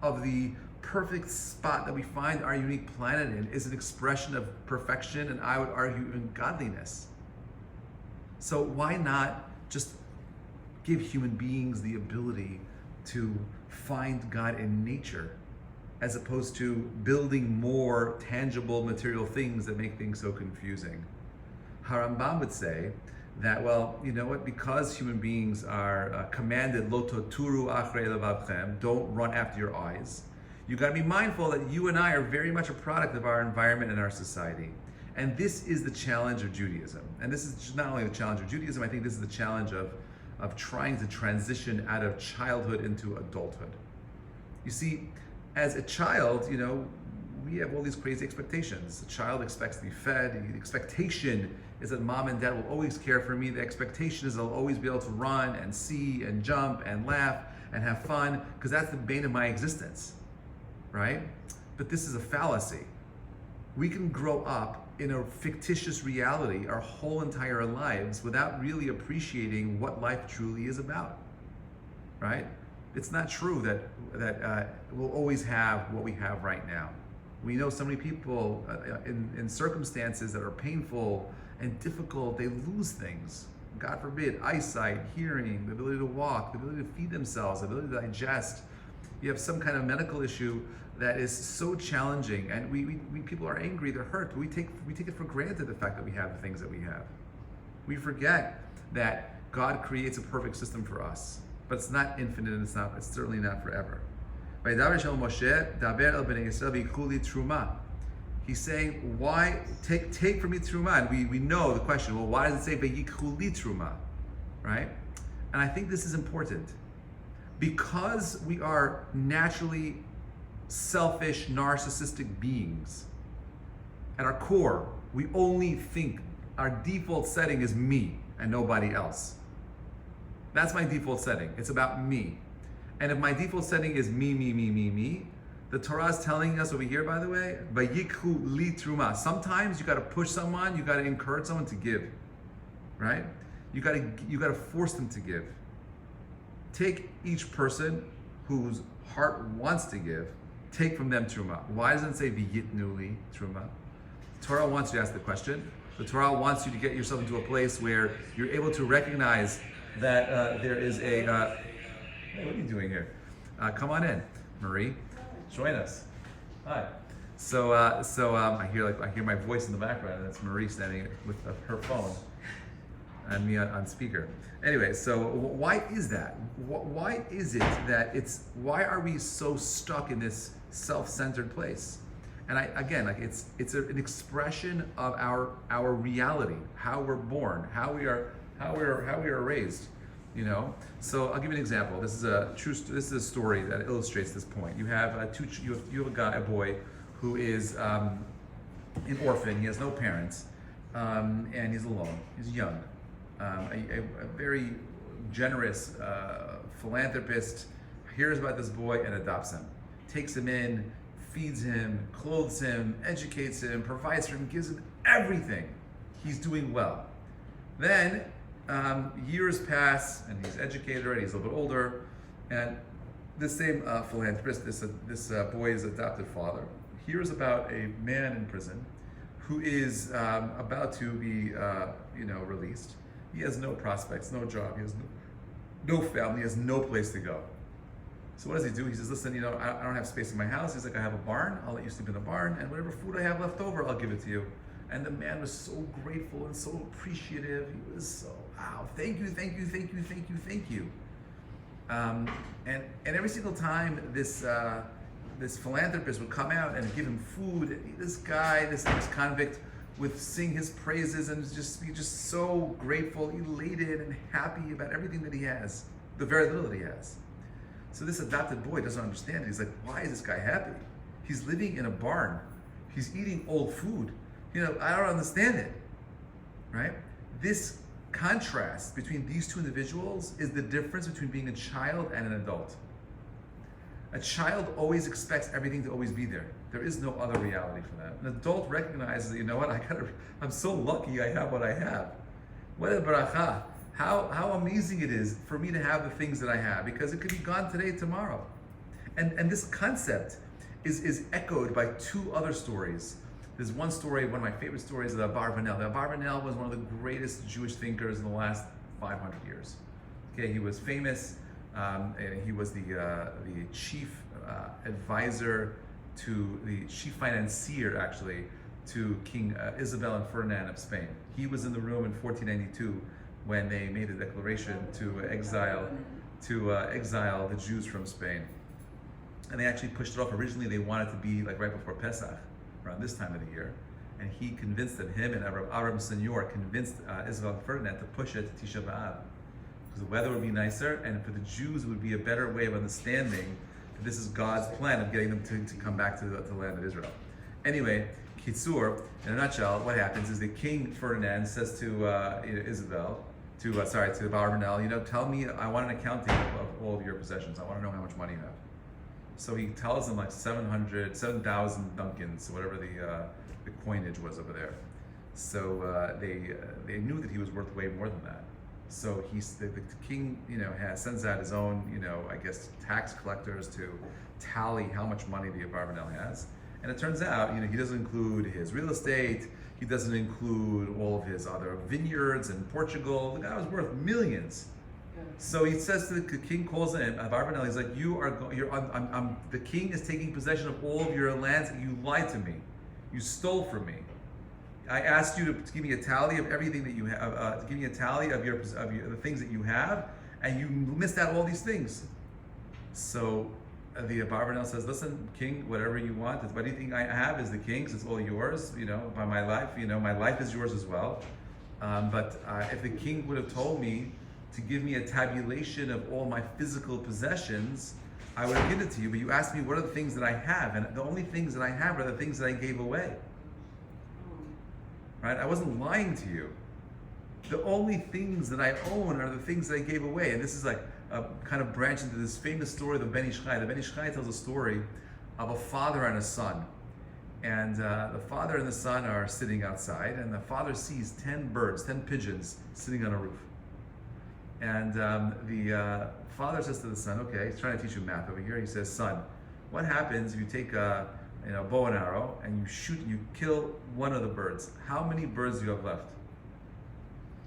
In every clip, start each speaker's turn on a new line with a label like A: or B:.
A: of the perfect spot that we find our unique planet in is an expression of perfection, and I would argue even godliness. So why not just give human beings the ability to find God in nature, as opposed to building more tangible material things that make things so confusing? Harambam would say that, well, you know what, because human beings are commanded, lo toturu achrei levavchem, don't run after your eyes, you got to be mindful that you and I are very much a product of our environment and our society. And this is the challenge of Judaism. And this is not only the challenge of Judaism, I think this is the challenge of trying to transition out of childhood into adulthood. You see, as a child, you know, we have all these crazy expectations. The child expects to be fed. The expectation is that mom and dad will always care for me. The expectation is I'll always be able to run and see and jump and laugh and have fun, because that's the bane of my existence, right? But this is a fallacy. We can grow up in a fictitious reality our whole entire lives without really appreciating what life truly is about, right? It's not true that we'll always have what we have right now. We know so many people in circumstances that are painful and difficult, they lose things. God forbid, eyesight, hearing, the ability to walk, the ability to feed themselves, the ability to digest. You have some kind of medical issue that is so challenging, and we people are angry, they're hurt, but we take it for granted, the fact that we have the things that we have. We forget that God creates a perfect system for us, but it's not infinite, and it's certainly not forever. He's saying, why take from me truma? And we know the question, well, why does it say vayikhu li truma? Right? And I think this is important. Because we are naturally selfish, narcissistic beings, at our core, we only think our default setting is me and nobody else. That's my default setting. It's about me. And if my default setting is me, the Torah is telling us over here, by the way, vayikhu li truma. Sometimes you got to push someone, you got to encourage someone to give, right? You got to force them to give. Take each person whose heart wants to give, take from them truma. Why doesn't it say v'yitnu li truma? The Torah wants you to ask the question. The Torah wants you to get yourself into a place where you're able to recognize that there is a. Hey, what are you doing here? Come on in, Marie. Join us. Hi. So I hear my voice in the background, and that's Marie standing with her phone and me on speaker. Anyway, so why is that? Why is it that why are we so stuck in this self-centered place? And it's an expression of our reality, how we're born, how we are raised, you know. So I'll give you an example. This is a story that illustrates this point. You have a boy who is an orphan. He has no parents, and he's alone. He's young. A very generous philanthropist hears about this boy and adopts him, takes him in, feeds him, clothes him, educates him, provides for him, gives him everything. He's doing well. Then years pass, and he's educated already. He's a little bit older, and this same philanthropist, this boy's adopted father, hears about a man in prison who is about to be released. He has no prospects, no job, he has no family, he has no place to go. So what does he do? He says, listen, I don't have space in my house. He's like, I have a barn, I'll let you sleep in the barn, and whatever food I have left over, I'll give it to you. And the man was so grateful and so appreciative. He was so, wow, thank you. And every single time this philanthropist would come out and give him food, this guy, this ex-convict, would sing his praises and be just so grateful, elated, and happy about everything that he has, the very little that he has. So this adopted boy doesn't understand it. He's like, why is this guy happy? He's living in a barn. He's eating old food. I don't understand it, right? This contrast between these two individuals is the difference between being a child and an adult. A child always expects everything to always be there. There is no other reality for them. An adult recognizes that, I'm so lucky I have what I have. What a baracha. How amazing it is for me to have the things that I have, because it could be gone today, tomorrow. And this concept is echoed by two other stories. There's one story, one of my favorite stories, of the Abarbanel. The Abarbanel was one of the greatest Jewish thinkers in the last 500 years. Okay, he was famous. And he was the chief advisor to the chief financier, actually, to King Isabel and Ferdinand of Spain. He was in the room in 1492 when they made a declaration to exile the Jews from Spain. And they actually pushed it off. Originally, they wanted to be like right before Pesach, around this time of the year. And he convinced them, him and Aram Senor convinced Isabel and Ferdinand to push it to Tisha B'Av. Because the weather would be nicer, and for the Jews, it would be a better way of understanding that this is God's plan of getting them to come back to the land of Israel. Anyway, Kitzur, in a nutshell, what happens is the King Ferdinand says to Isabel, to Abarbanel, tell me, I want an accounting of all of your possessions. I want to know how much money you have. So he tells them like 7,000 Duncans, whatever the coinage was over there. So they knew that he was worth way more than that. So the king, sends out his own, I guess, tax collectors to tally how much money the Abarbanel has. And it turns out, he doesn't include his real estate. He doesn't include all of his other vineyards in Portugal. The guy was worth millions. So he says to the king, calls him, Abarbanel, he's like, the king is taking possession of all of your lands. You lied to me. You stole from me. I asked you to give me a tally of everything that you have, to give me a tally of the things that you have, and you missed out all these things. So the Abarbanel says, listen, king, whatever you want, anything I have is the king's, it's all yours, by my life, my life is yours as well. But if the king would have told me to give me a tabulation of all my physical possessions, I would have given it to you, but you asked me what are the things that I have, and the only things that I have are the things that I gave away. Right? I wasn't lying to you. The only things that I own are the things that I gave away. And this is like a kind of branch into this famous story of the Ben Ish Chai. The Ben Ish Chai tells a story of a father and a son. And the father and the son are sitting outside, and the father sees 10 pigeons sitting on a roof. And the father says to the son, okay, he's trying to teach you math over here. He says, son, what happens if you take a bow and arrow, and you kill one of the birds? How many birds do you have left?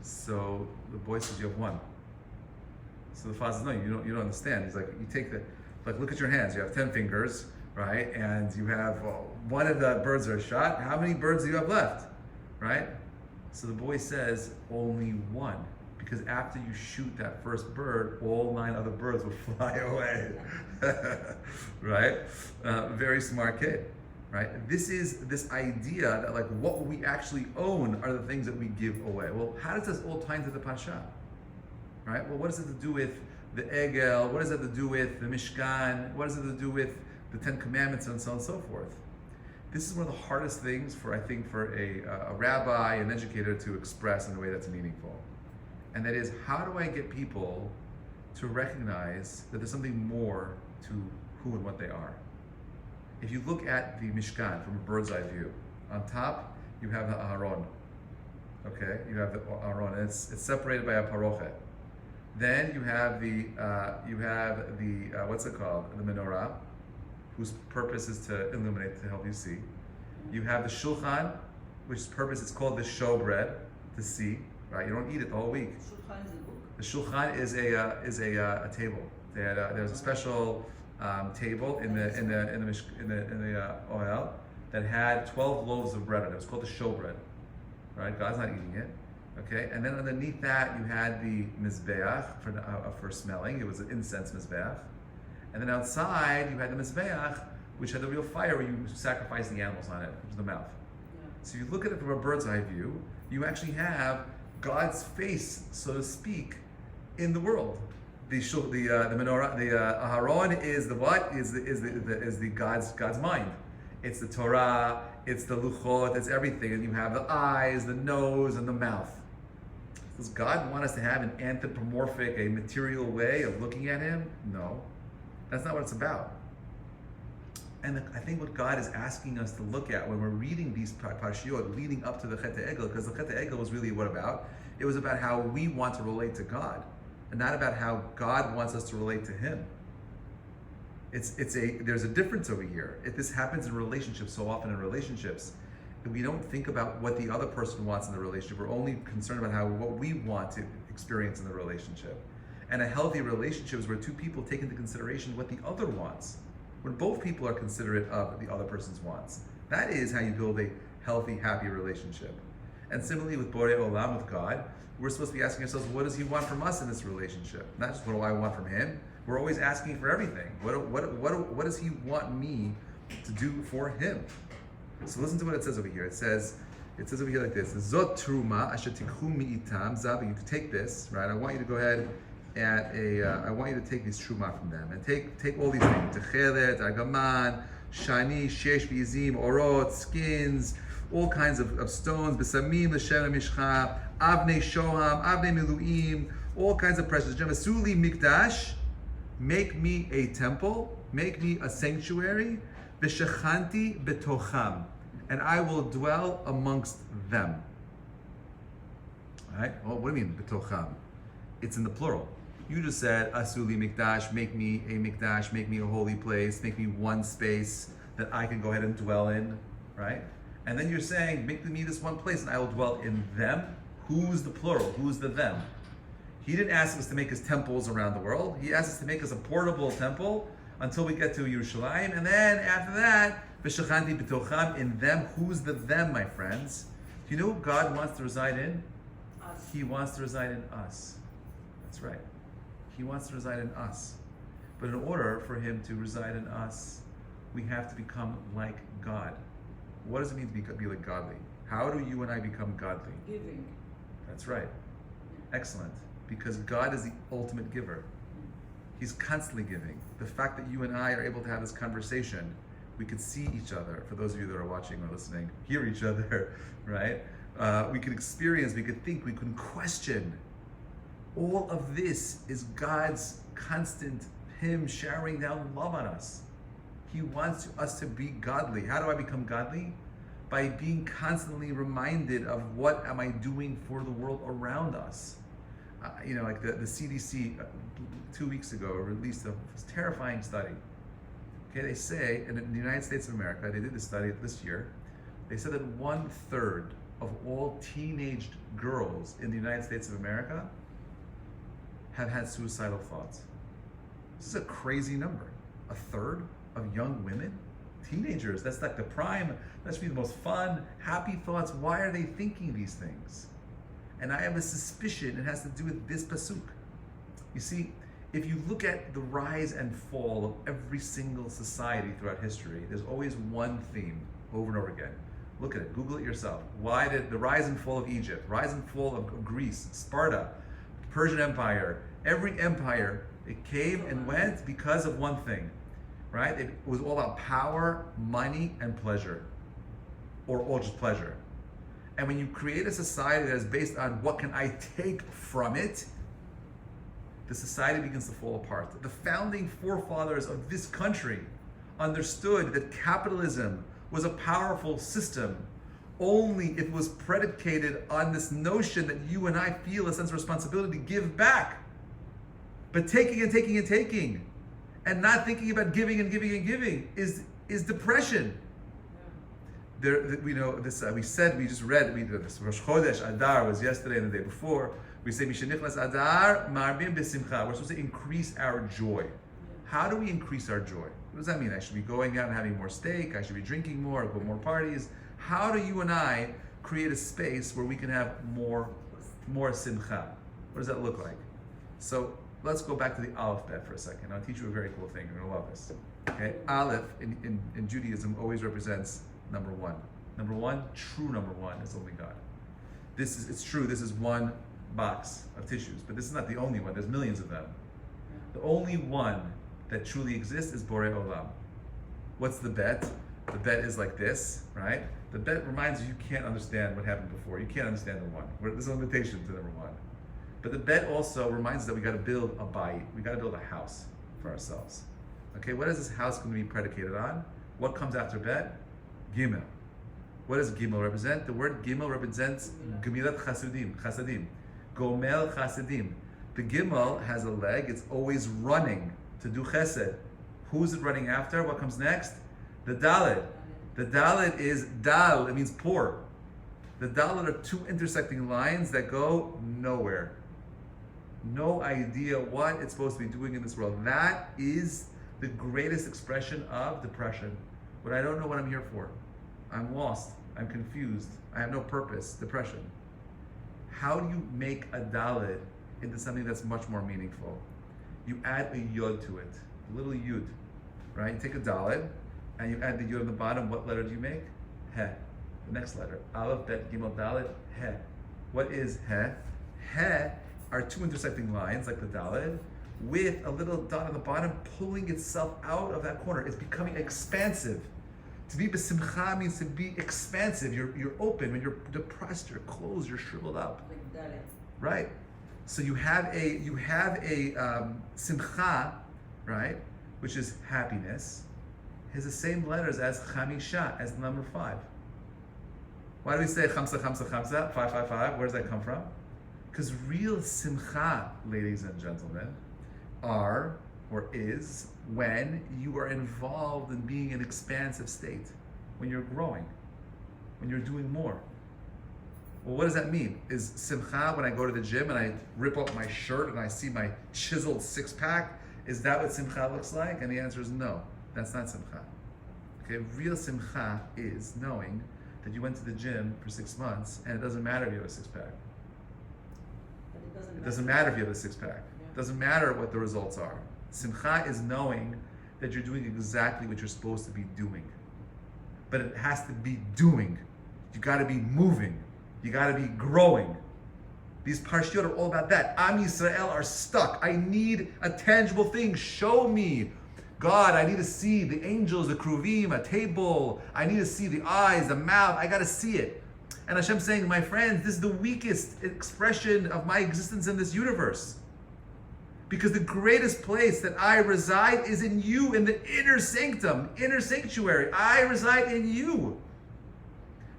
A: So the boy says, you have one. So the father says, no, you don't understand. He's like, look at your hands. You have 10 fingers, right? And you have one of the birds are shot. How many birds do you have left, right? So the boy says, only one. Because after you shoot that first bird, all 9 other birds will fly away, right? Very smart kid, right? This is this idea that like what we actually own are the things that we give away. Well, how does this all tie into the Pasha, right? Well, what does it to do with the Egel? What does it to do with the Mishkan? What does it to do with the 10 Commandments and so on and so forth? This is one of the hardest things for a rabbi, an educator to express in a way that's meaningful. And that is, how do I get people to recognize that there's something more to who and what they are? If you look at the Mishkan from a bird's eye view, on top you have the Aharon. Okay, you have the Aharon, and it's separated by a parochet. Then you have the what's it called? The menorah, whose purpose is to illuminate, to help you see. You have the shulchan, which purpose is called the showbread, to see. Right, you don't eat it the whole week. The shulchan is a table. There's a special table in the oil that had 12 loaves of bread on it. It was called the showbread. Right, God's not eating it. Okay, and then underneath that you had the mizbeach for smelling. It was an incense mizbeach, and then outside you had the mizbeach, which had the real fire where you sacrifice the animals on it, which is the mouth. Yeah. So you look at it from a bird's eye view. You actually have God's face, so to speak, in the world. The menorah, the Aharon is the what? Is the God's mind. It's the Torah. It's the luchot. It's everything. And you have the eyes, the nose, and the mouth. Does God want us to have an anthropomorphic, a material way of looking at Him? No, that's not what it's about. And I think what God is asking us to look at when we're reading these parshiot leading up to the Chet HaEgel, because the Chet HaEgel was really what about? It was about how we want to relate to God, and not about how God wants us to relate to Him. There's a difference over here. If this happens in relationships, so often in relationships, we don't think about what the other person wants in the relationship. We're only concerned about what we want to experience in the relationship. And a healthy relationship is where two people take into consideration what the other wants. When both people are considerate of the other person's wants. That is how you build a healthy, happy relationship. And similarly with Borei Olam, with God, we're supposed to be asking ourselves, what does He want from us in this relationship? Not just what do I want from Him. We're always asking for everything. What does He want me to do for Him? So listen to what it says over here. It says over here like this: Zot Terumah asher tikhu mi'itam zav. You can take this, right? I want you to go ahead and I want you to take these Terumah from them and take all these things: Techelet, Argaman, Shani, Shesh, V'izim, Orot, skins, all kinds of stones, Besamim, L'Shem Mishcha, Avnei Shoham, Avnei Miluim, all kinds of precious gems. Suli Mikdash, make me a temple, make me a sanctuary. V'shechanti betocham, and I will dwell amongst them. All right? Well, what do you mean betocham? It's in the plural. You just said asuli mikdash, make me a mikdash, make me a holy place, make me one space that I can go ahead and dwell in, right? And then you're saying, make me this one place and I will dwell in them. Who's the plural? Who's the them? He didn't ask us to make us temples around the world. He asked us to make us a portable temple until we get to Yerushalayim, and then after that, v'shechanti b'tocham, in them. Who's the them, my friends? Do you know who God wants to reside in?
B: Us.
A: He wants to reside in us. That's right. He wants to reside in us. But in order for Him to reside in us, we have to become like God. What does it mean to be like godly? How do you and I become godly?
B: Giving.
A: That's right. Excellent. Because God is the ultimate giver. He's constantly giving. The fact that you and I are able to have this conversation, we could see each other. For those of you that are watching or listening, hear each other, right? We could experience, we could think, we could question. All of this is God's constant, Him showering down love on us. He wants us to be godly. How do I become godly? By being constantly reminded of what am I doing for the world around us. Like the CDC 2 weeks ago released a terrifying study. Okay, they say in the United States of America, they did this study this year. They said that 1/3 of all teenage girls in the United States of America have had suicidal thoughts. This is a crazy number. 1/3 of young women, teenagers. That's like the prime. That should be the most fun, happy thoughts. Why are they thinking these things? And I have a suspicion it has to do with this pasuk. You see, if you look at the rise and fall of every single society throughout history, there's always one theme over and over again. Look at it, Google it yourself. Why did the rise and fall of Egypt, rise and fall of Greece, Sparta, Persian Empire, every empire, it came and went because of one thing, right? It was all about power, money, and pleasure, or all just pleasure. And when you create a society that is based on what can I take from it, the society begins to fall apart. The founding forefathers of this country understood that capitalism was a powerful system only if it was predicated on this notion that you and I feel a sense of responsibility to give back. But taking and taking and taking and not thinking about giving and giving and giving is depression. We know this. We just read. We did this. Rosh Chodesh Adar was yesterday and the day before. We say Mishenichlas Adar Marbim B'Simcha. We're supposed to increase our joy. How do we increase our joy? What does that mean? I should be going out and having more steak. I should be drinking more. Go more parties. How do you and I create a space where we can have more simcha? What does that look like? So let's go back to the Aleph Bet for a second. I'll teach you a very cool thing. You're gonna love this. Okay, Aleph in Judaism always represents number one. Number one, true number one, is only God. It's true, this is one box of tissues, but this is not the only one. There's millions of them. The only one that truly exists is Borei Olam. What's the bet? The bet is like this, right? The bet reminds you can't understand what happened before. You can't understand the one. There's a limitation to number one. But the bet also reminds us that we got to build a bayit. We got to build a house for ourselves. Okay, what is this house going to be predicated on? What comes after bet? Gimel. What does Gimel represent? The word Gimel represents Gemilat Chasadim. Gomel Chasadim. The Gimel has a leg, it's always running to do chesed. Who's it running after? What comes next? The Dalet. The Dalet is Dal, it means poor. The Dalet are two intersecting lines that go nowhere. No idea what it's supposed to be doing in this world. That is the greatest expression of depression. When I don't know what I'm here for. I'm lost. I'm confused. I have no purpose. Depression. How do you make a Dalet into something that's much more meaningful? You add a Yod to it. A little Yud. Right? You take a Dalet and you add the Yud on the bottom. What letter do you make? He. The next letter. Aleph, Bet, Gimel, Dalet, He. What is He? He are two intersecting lines like the Dalet with a little dot on the bottom pulling itself out of that corner. It's becoming expansive. To be besimcha means to be expansive. You're open. When you're depressed, you're closed, you're shriveled up.
B: Like Dalet.
A: Right. So you have a simcha, right, which is happiness. Has the same letters as chamisha, as the number 5. Why do we say chamsa, chamsa, chamsa, 5, 5, 5? Where does that come from? Because real simcha, ladies and gentlemen, are or is when you are involved in being an expansive state, when you're growing, when you're doing more. Well, what does that mean? Is simcha when I go to the gym and I rip up my shirt and I see my chiseled 6-pack? Is that what simcha looks like? And the answer is no, that's not simcha. Okay, real simcha is knowing that you went to the gym for 6 months and it doesn't matter if you have a 6-pack. It doesn't matter if you have a 6-pack. It doesn't matter what the results are. Simcha is knowing that you're doing exactly what you're supposed to be doing. But it has to be doing. You gotta be moving. You gotta be growing. These parshiyot are all about that. Am Yisrael are stuck. I need a tangible thing. Show me. God, I need to see the angels, the kruvim, a table. I need to see the eyes, the mouth. I gotta see it. And Hashem's saying, my friends, this is the weakest expression of my existence in this universe. Because the greatest place that I reside is in you, in the inner sanctum, inner sanctuary. I reside in you.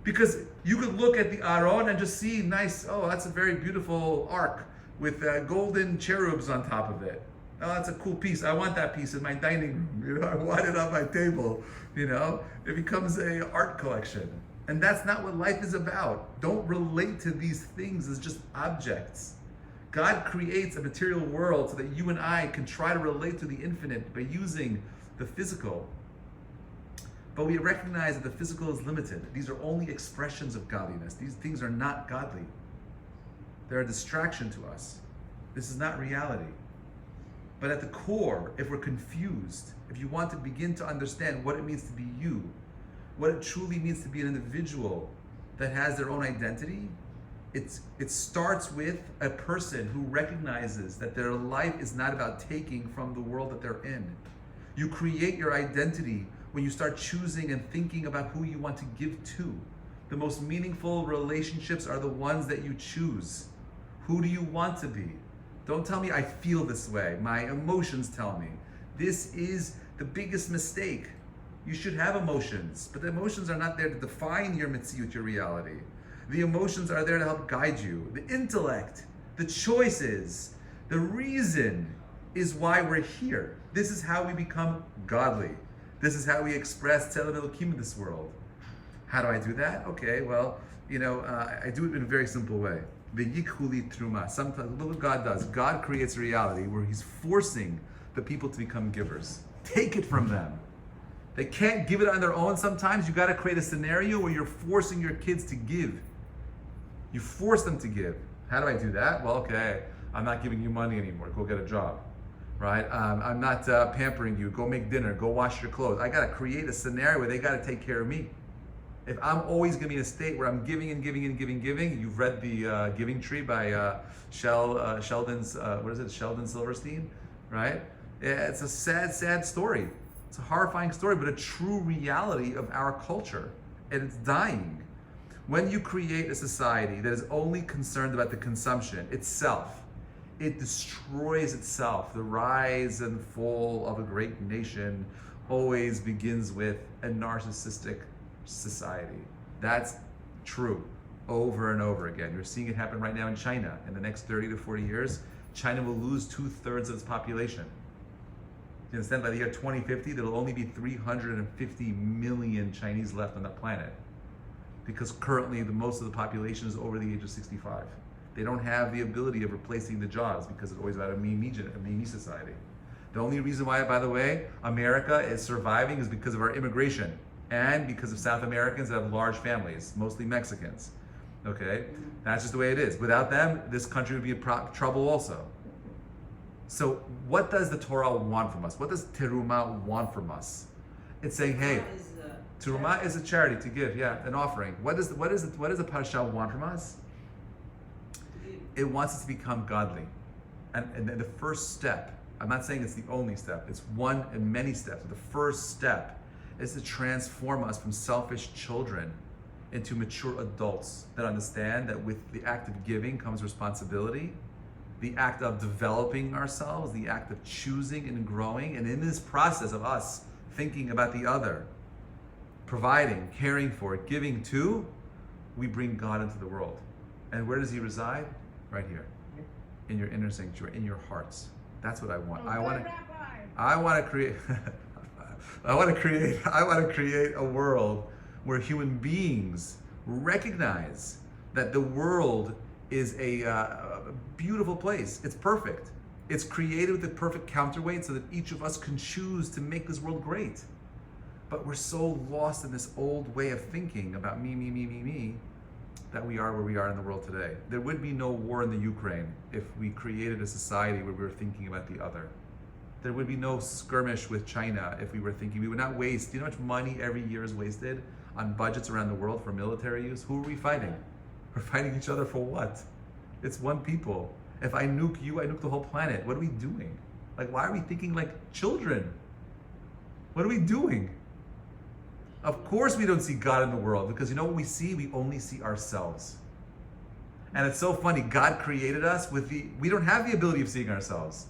A: Because you could look at the Aron and just see nice, oh, that's a very beautiful ark with golden cherubs on top of it. Oh, that's a cool piece. I want that piece in my dining room. You know, I want it on my table. You know, it becomes an art collection. And that's not what life is about. Don't relate to these things as just objects. God creates a material world so that you and I can try to relate to the infinite by using the physical. But we recognize that the physical is limited. These are only expressions of godliness. These things are not godly. They're a distraction to us. This is not reality. But at the core, if we're confused, if you want to begin to understand what it means to be you, what it truly means to be an individual that has their own identity, it starts with a person who recognizes that their life is not about taking from the world that they're in. You create your identity when you start choosing and thinking about who you want to give to. The most meaningful relationships are the ones that you choose. Who do you want to be? Don't tell me I feel this way. My emotions tell me. This is the biggest mistake. You should have emotions, but the emotions are not there to define your mitzvot, your reality. The emotions are there to help guide you. The intellect, the choices, the reason is why we're here. This is how we become godly. This is how we express Tzelem Elokim in this world. How do I do that? Okay, well, I do it in a very simple way. V'yikhuli truma. Sometimes, look what God does. God creates a reality where He's forcing the people to become givers. Take it from them. They can't give it on their own sometimes. You got to create a scenario where you're forcing your kids to give. You force them to give. How do I do that? Well, okay, I'm not giving you money anymore. Go get a job, right? I'm not pampering you. Go make dinner. Go wash your clothes. I got to create a scenario where they got to take care of me. If I'm always going to be in a state where I'm giving and giving and giving, you've read the Giving Tree by Sheldon Silverstein, right? Yeah, it's a sad, sad story. It's a horrifying story, but a true reality of our culture, and it's dying. When you create a society that is only concerned about the consumption itself, it destroys itself. The rise and fall of a great nation always begins with a narcissistic society. That's true over and over again. You're seeing it happen right now in China. In the next 30 to 40 years, China will lose 2/3 of its population. You understand? By the year 2050, there will only be 350 million Chinese left on the planet, because currently most of the population is over the age of 65. They don't have the ability of replacing the jobs because it's always about a me society. The only reason why, by the way, America is surviving is because of our immigration and because of South Americans that have large families, mostly Mexicans. Okay? That's just the way it is. Without them, this country would be in trouble also. So what does the Torah want from us? What does Terumah want from us? It's saying, hey, Terumah is a charity to give, an offering. What does the Parashah want from us? It wants us to become godly. And the first step, I'm not saying it's the only step, it's one in many steps. But the first step is to transform us from selfish children into mature adults that understand that with the act of giving comes responsibility, the act of developing ourselves, the act of choosing and growing. And in this process of us thinking about the other, providing, caring for, giving to, we bring God into the world. And where does he reside? Right here, in your inner sanctuary, in your hearts. That's what I want. I want to create a world where human beings recognize that the world is a beautiful place. It's perfect. It's created with the perfect counterweight so that each of us can choose to make this world great. But we're so lost in this old way of thinking about me, that we are where we are in the world today. There would be no war in the Ukraine if we created a society where we were thinking about the other. There would be no skirmish with China if we were thinking. We would not waste. Do you know how much money every year is wasted on budgets around the world for military use? Who are we fighting? We're fighting each other for what? It's one people. If I nuke you, I nuke the whole planet. What are we doing? Like, why are we thinking like children? What are we doing? Of course we don't see God in the world, because you know what we see? We only see ourselves. And it's so funny, God created us we don't have the ability of seeing ourselves.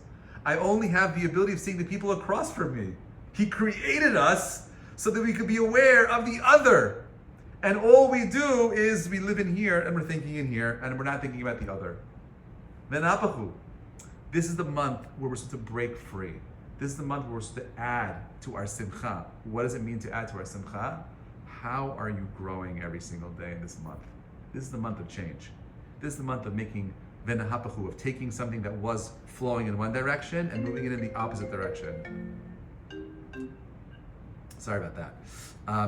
A: I only have the ability of seeing the people across from me. He created us so that we could be aware of the other. And all we do is we live in here and we're thinking in here and we're not thinking about the other. Venapachu. This is the month where we're supposed to break free. This is the month where we're supposed to add to our simcha. What does it mean to add to our simcha? How are you growing every single day in this month? This is the month of change. This is the month of making venahapachu, of taking something that was flowing in one direction and moving it in the opposite direction. Sorry about that.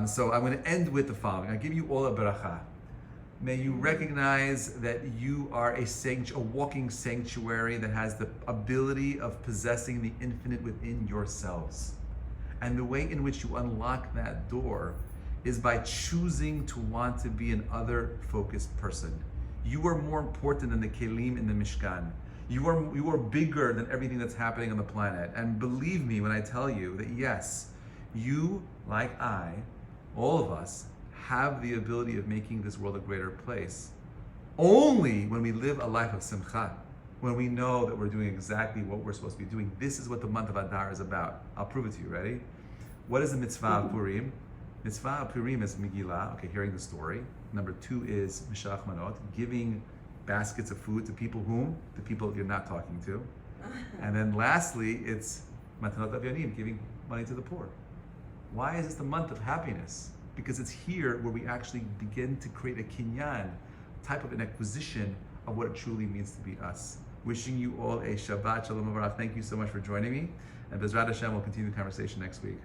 A: So I'm going to end with the following. I give you all a beracha. May you recognize that you are a walking sanctuary that has the ability of possessing the infinite within yourselves. And the way in which you unlock that door is by choosing to want to be an other-focused person. You are more important than the kelim in the Mishkan. You are bigger than everything that's happening on the planet. And believe me when I tell you that yes, you, like I, all of us, have the ability of making this world a greater place. Only when we live a life of simcha, when we know that we're doing exactly what we're supposed to be doing. This is what the month of Adar is about. I'll prove it to you. Ready? What is the mitzvah of Purim? Mitzvah of Purim is Megillah, okay, hearing the story. Number 2 is Mishalach Manot, giving baskets of food to people whom? The people you're not talking to. And then lastly, it's Matanot Avyanim, giving money to the poor. Why is this the month of happiness? Because it's here where we actually begin to create a kinyan, type of an acquisition of what it truly means to be us. Wishing you all a Shabbat Shalom Avarach. Thank you so much for joining me. And Bezrat Hashem, we'll continue the conversation next week.